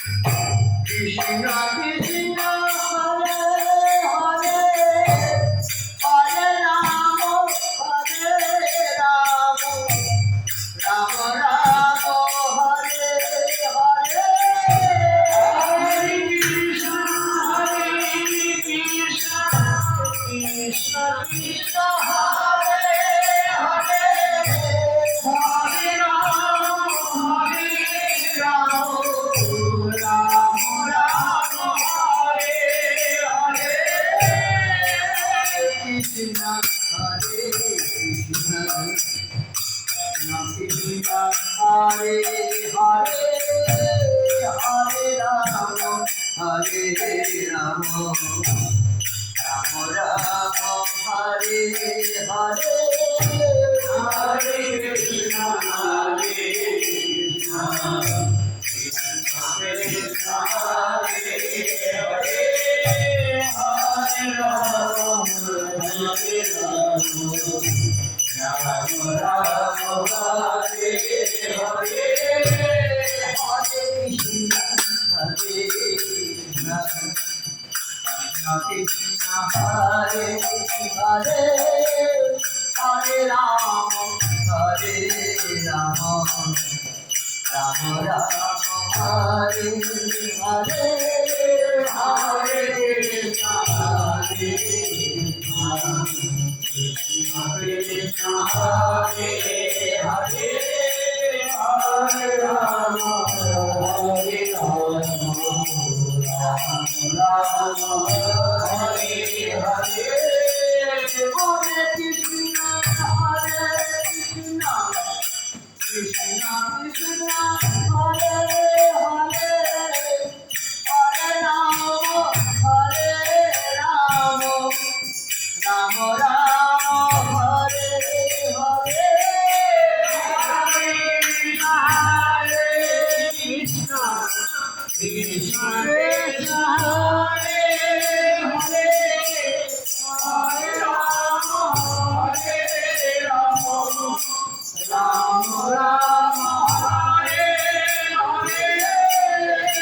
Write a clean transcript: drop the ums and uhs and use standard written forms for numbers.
Krishna Krishna Hare Hare Hare Rama Rama Rama Hare Hare Hare Krishna Krishna Krishna Hare Hare Hare Rama Krishna Hare Krishna Krishna Hare Hare Hare Rama Rama Rama Hare Hare Hare Krishna Krishna Krishna Hare Hare Hare Rama Rama Rama Hare Hare Hare Krishna Krishna Krishna Hare Hare Hare Rama Rama Rama Hare Hare Hare Krishna Krishna Krishna Hare Hare Hare Rama Rama Hare Hare Hare Krishna Krishna Krishna Hare Hare Hare Rama Rama Rama Hare Hare Hare Krishna Krishna